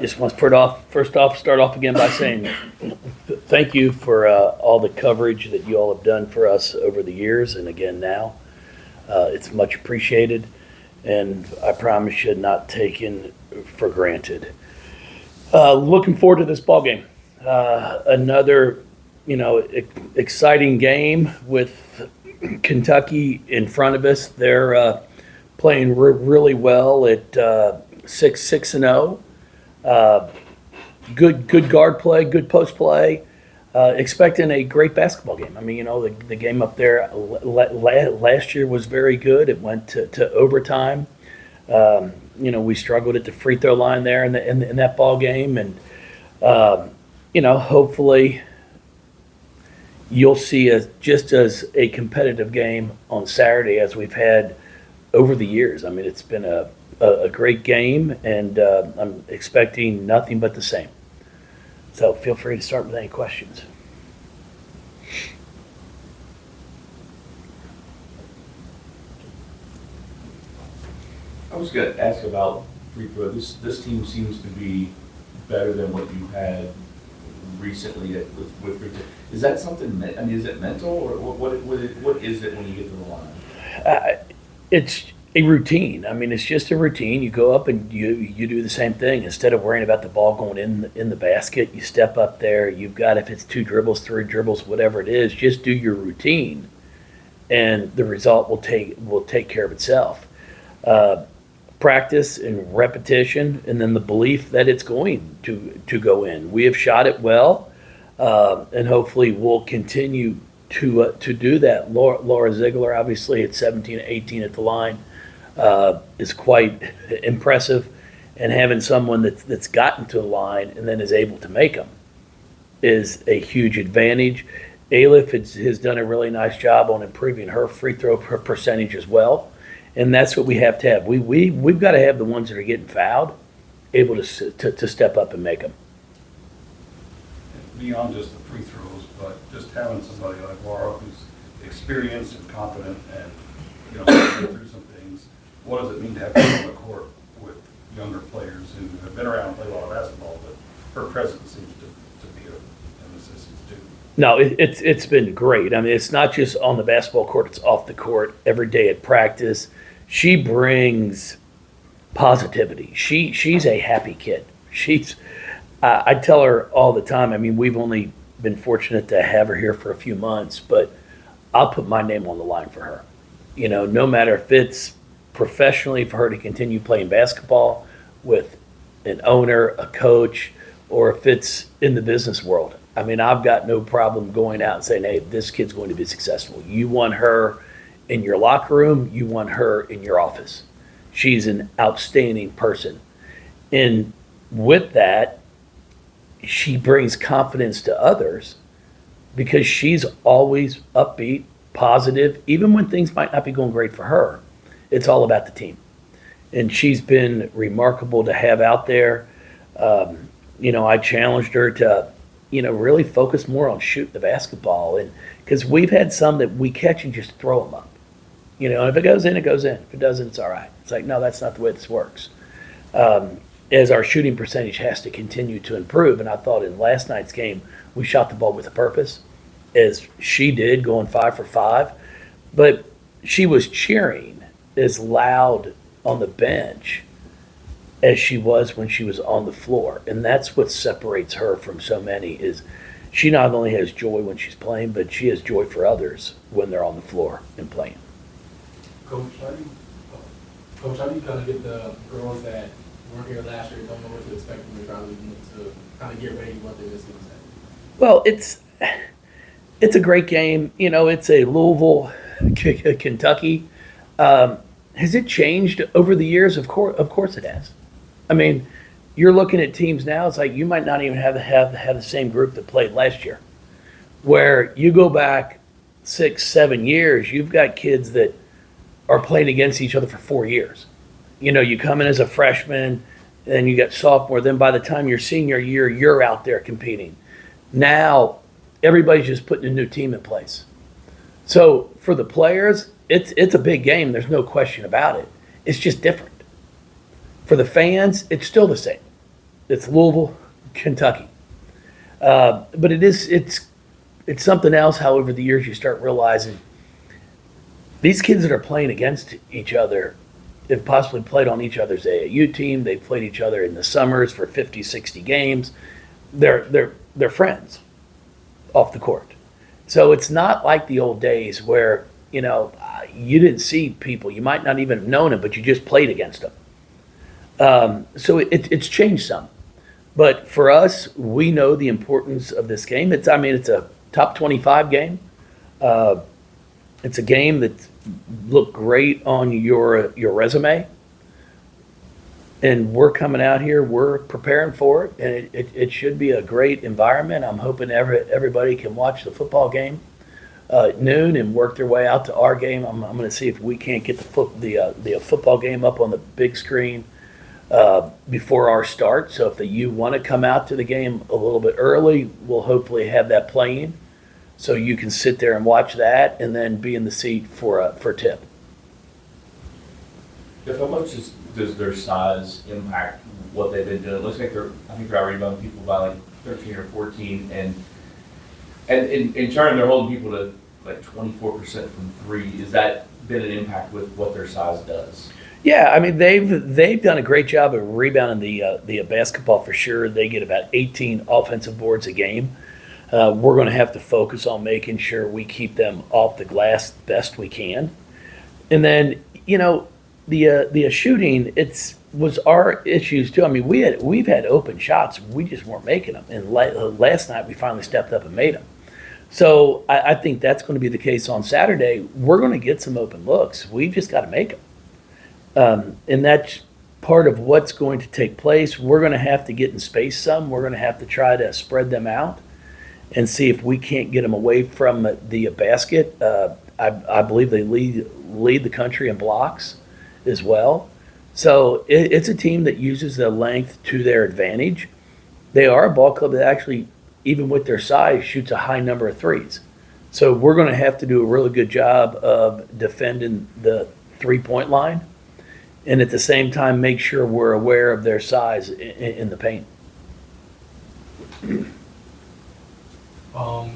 Just want to start off again by saying thank you for all the coverage that you all have done for us over the years, and again now. It's much appreciated, and I promise you not taken for granted. Looking forward to this ball game. Another, exciting game with Kentucky in front of us. They're playing really well at 6-0. Good guard play, good post play. Expecting a great basketball game. I mean, the game up there last year was very good. It went to overtime. We struggled at the free throw line there in that ball game, and hopefully you'll see just as a competitive game on Saturday as we've had over the years. I mean, it's been a great game, and I'm expecting nothing but the same. So feel free to start with any questions. I was going to ask about free throw. This team seems to be better than what you had recently with free throw. Is that something? I mean, is it mental, or what is it when you get to the line? It's a routine. I mean, it's just a routine. You go up and you do the same thing. Instead of worrying about the ball going in the basket, you step up there. You've got, if it's 2 dribbles, 3 dribbles, whatever it is, just do your routine, and the result will take care of itself. Practice and repetition, and then the belief that it's going to go in. We have shot it well, and hopefully we'll continue to do that. Laura Ziegler, obviously at 17-18 at the line, is quite impressive, and having someone that's gotten to the line and then is able to make them is a huge advantage. Alif has done a really nice job on improving her free throw percentage as well, and that's what we have to have. We've got to have the ones that are getting fouled able to step up and make them. Beyond just the free throws, but just having somebody like Laura who's experienced and competent and get through some things. What does it mean to have her on the court with younger players who have been around and played a lot of basketball, but her presence seems to be an assistance too? No, it's been great. I mean, it's not just on the basketball court; it's off the court every day at practice. She brings positivity. She's a happy kid. I tell her all the time. I mean, we've only been fortunate to have her here for a few months, but I'll put my name on the line for her. No matter if it's professionally for her to continue playing basketball with an owner, a coach, or if it's in the business world. I mean, I've got no problem going out and saying, hey, this kid's going to be successful. You want her in your locker room, you want her in your office. She's an outstanding person. And with that, she brings confidence to others because she's always upbeat, positive, even when things might not be going great for her. It's all about the team. And she's been remarkable to have out there. I challenged her to, really focus more on shooting the basketball. And because we've had some that we catch and just throw them up. And if it goes in, it goes in. If it doesn't, it's all right. It's like, no, that's not the way this works. As our shooting percentage has to continue to improve. And I thought in last night's game, we shot the ball with a purpose, as she did, going 5 for 5. But she was cheering as loud on the bench as she was when she was on the floor. And that's what separates her from so many, is she not only has joy when she's playing, but she has joy for others when they're on the floor and playing. Coach, how do you kind of get the girls that weren't here last year, don't know what to expect from the trial to kind of get ready what they're missing? Well, it's a great game. It's a Louisville, Kentucky. Has it changed over the years? Of course it has. I mean, you're looking at teams now, it's like you might not even have the same group that played last year. Where you go back 6-7 years, you've got kids that are playing against each other for 4 years. You come in as a freshman, and you get sophomore, then by the time your senior year, you're out there competing. Now, everybody's just putting a new team in place. So for the players, it's a big game. There's no question about it. It's just different. For the fans, it's still the same. It's Louisville, Kentucky. But it's something else. How over the years you start realizing these kids that are playing against each other have possibly played on each other's AAU team. They've played each other in the summers for 50, 60 games. They're friends off the court. So it's not like the old days where, you didn't see people. You might not even have known them, but you just played against them. So it's changed some. But for us, we know the importance of this game. It's a top 25 game. It's a game that looked great on your resume. And we're coming out here, we're preparing for it, and it should be a great environment. I'm hoping everybody can watch the football game at noon and work their way out to our game. I'm going to see if we can't get the football game up on the big screen before our start. So if the U want to come out to the game a little bit early, we'll hopefully have that playing, so you can sit there and watch that, and then be in the seat for tip. Jeff, how much does their size impact what they've been doing? It looks like I think they're already rebounding people by like 13 or 14, and in turn they're holding people to like 24% from three. Has that been an impact with what their size does? Yeah, they've done a great job of rebounding the basketball for sure. They get about 18 offensive boards a game. We're going to have to focus on making sure we keep them off the glass best we can. And then, the shooting, was our issues too. We've had open shots, we just weren't making them. And last night we finally stepped up and made them. So I think that's going to be the case on Saturday. We're going to get some open looks. We just got to make them. And that's part of what's going to take place. We're going to have to get in space some. We're going to have to try to spread them out and see if we can't get them away from the basket. I believe they lead the country in blocks as well. So it's a team that uses the length to their advantage. They are a ball club that actually, even with their size, shoots a high number of threes. So we're going to have to do a really good job of defending the three-point line, and at the same time make sure we're aware of their size in the paint.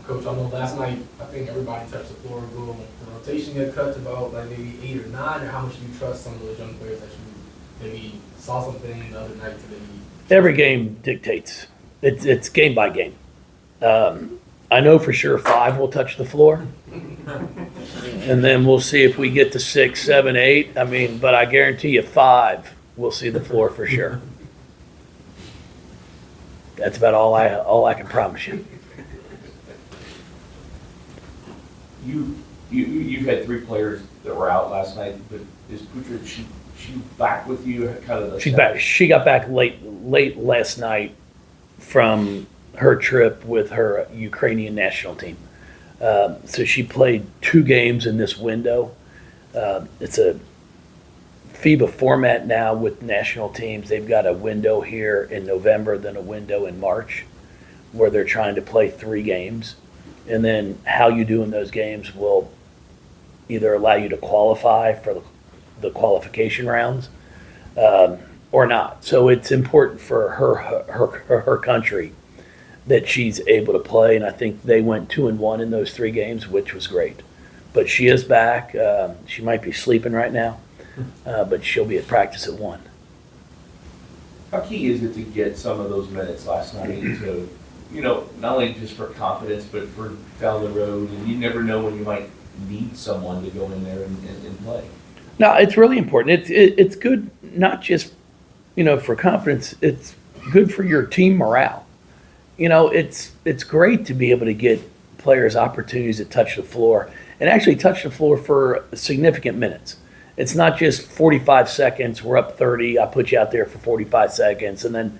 Coach, I know last night, I think everybody touched the floor a little. The rotation got cut to about like maybe 8 or 9, or how much do you trust some of those young players that you maybe saw something the other night to maybe? Every game dictates. It's game by game. I know for sure 5 will touch the floor. And then we'll see if we get to 6, 7, 8. But I guarantee you 5 will see the floor for sure. That's about all I can promise you. You've had 3 players that were out last night, but is Putra, she back with you? Kind of. She's back. She got back late last night from her trip with her Ukrainian national team. So she played 2 games in this window. It's a FIBA format now with national teams. They've got a window here in November, then a window in March, where they're trying to play 3 games. And then how you do in those games will either allow you to qualify for the qualification rounds or not. So it's important for her country that she's able to play, and I think they went 2-1 in those 3 games, which was great. But she is back. She might be sleeping right now, but she'll be at practice at 1. How key is it to get some of those minutes last night to, not only just for confidence, but for down the road? And you never know when you might need someone to go in there and play. No, it's really important. It's good, not just, for confidence. It's good for your team morale. It's great to be able to get players opportunities to touch the floor and actually touch the floor for significant minutes. It's not just 45 seconds, we're up 30, I put you out there for 45 seconds, and then,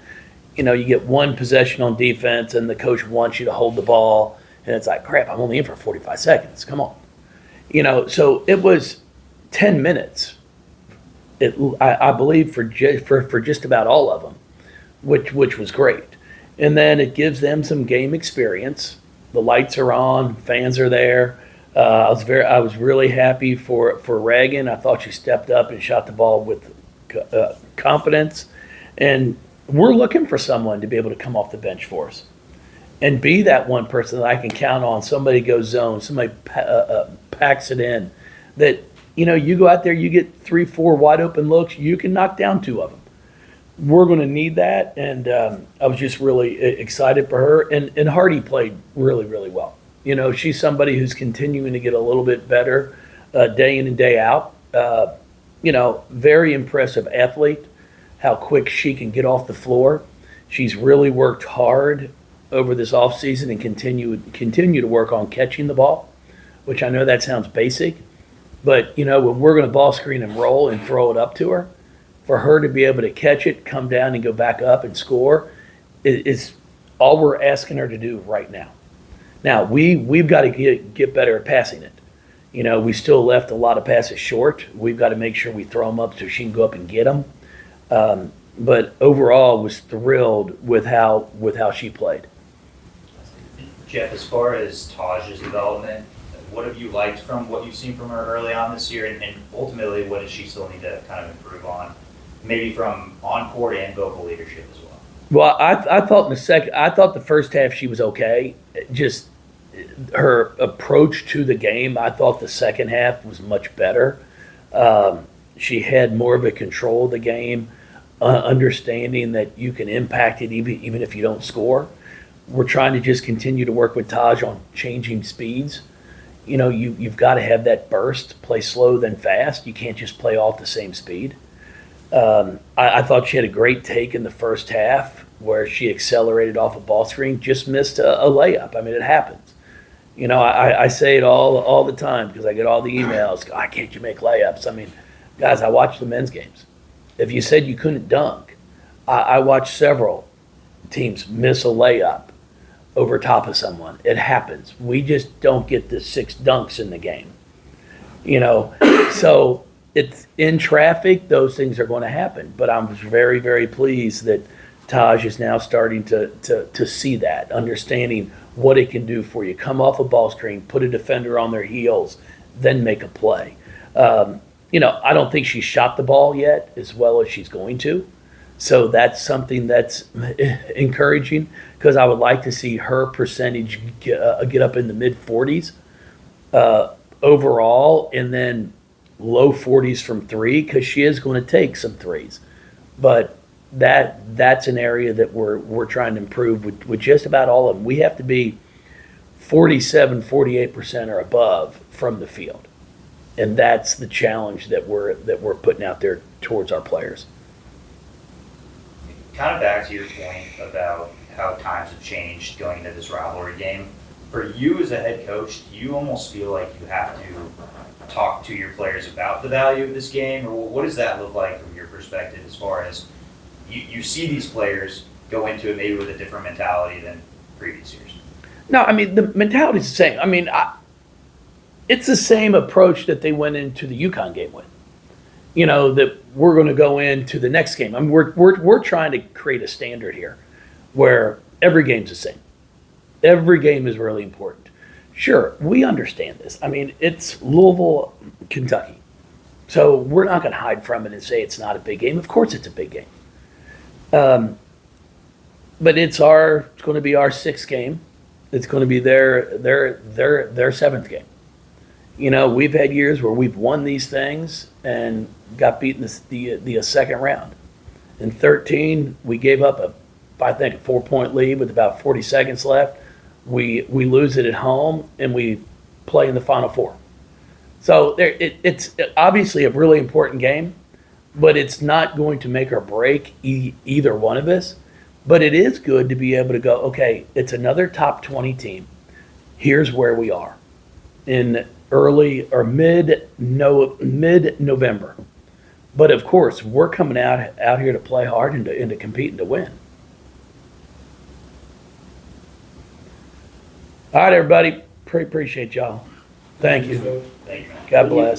you get 1 possession on defense and the coach wants you to hold the ball, and it's like, crap, I'm only in for 45 seconds, come on. So it was 10 minutes, I believe, for just about all of them, which was great. And then it gives them some game experience. The lights are on, fans are there. I was really happy for Reagan. I thought she stepped up and shot the ball with confidence. And we're looking for someone to be able to come off the bench for us and be that one person that I can count on. Somebody goes zone, somebody packs it in. That, you go out there, you get 3-4 wide open looks, you can knock down 2 of them. We're going to need that, and I was just really excited for her. And Hardy played really, really well. She's somebody who's continuing to get a little bit better day in and day out. Very impressive athlete, how quick she can get off the floor. She's really worked hard over this offseason and continue to work on catching the ball, which I know that sounds basic. But, when we're going to ball screen and roll and throw it up to her, for her to be able to catch it, come down and go back up and score is all we're asking her to do right now. Now, we've got to get better at passing it. We still left a lot of passes short. We've got to make sure we throw them up so she can go up and get them. But overall, was thrilled with how she played. Jeff, as far as Taj's development, what have you liked from what you've seen from her early on this year, and ultimately, what does she still need to kind of improve on, maybe from on-court and vocal leadership as well? Well, I thought the first half she was okay. Just her approach to the game, I thought the second half was much better. She had more of a control of the game, understanding that you can impact it even if you don't score. We're trying to just continue to work with Taj on changing speeds. You've got to have that burst, play slow then fast. You can't just play all at the same speed. I thought she had a great take in the first half where she accelerated off a ball screen, just missed a layup. I mean, it happens. I say it all the time because I get all the emails. Why can't you make layups? I mean, guys, I watch the men's games. If you said you couldn't dunk, I watched several teams miss a layup over top of someone. It happens. We just don't get the 6 dunks in the game. So it's in traffic, those things are going to happen. But I'm very, very pleased that Taj is now starting to see that, understanding what it can do for you. Come off a ball screen, put a defender on their heels, then make a play. I don't think she shot the ball yet as well as she's going to. So that's something that's encouraging because I would like to see her percentage get up in the mid-40s overall, and then low 40s from 3 because she is going to take some threes. But that's an area that we're trying to improve with just about all of them. We have to be 47, 48% or above from the field. And that's the challenge that we're putting out there towards our players. Kind of back to your point about how times have changed going into this rivalry game. For you as a head coach, do you almost feel like you have to talk to your players about the value of this game? Or what does that look like from your perspective as far as you see these players go into it maybe with a different mentality than previous years? No, I mean, the mentality's the same. I mean, it's the same approach that they went into the UConn game with. That we're going to go into the next game. I mean, we're trying to create a standard here where every game's the same. Every game is really important. Sure, we understand this. I mean, it's Louisville, Kentucky. So we're not going to hide from it and say it's not a big game. Of course it's a big game. But it's going to be our 6th game. It's going to be their 7th game. We've had years where we've won these things and got beaten the second round. In 13, we gave up a 4-point lead with about 40 seconds left. We lose it at home and we play in the Final Four. So it's obviously a really important game, but it's not going to make or break either one of us. But it is good to be able to go, okay, it's another top 20 team. Here's where we are in early or mid-November. But of course, we're coming out here to play hard and to compete and to win. All right, everybody. Appreciate y'all. Thank you. Thank you, man. God bless.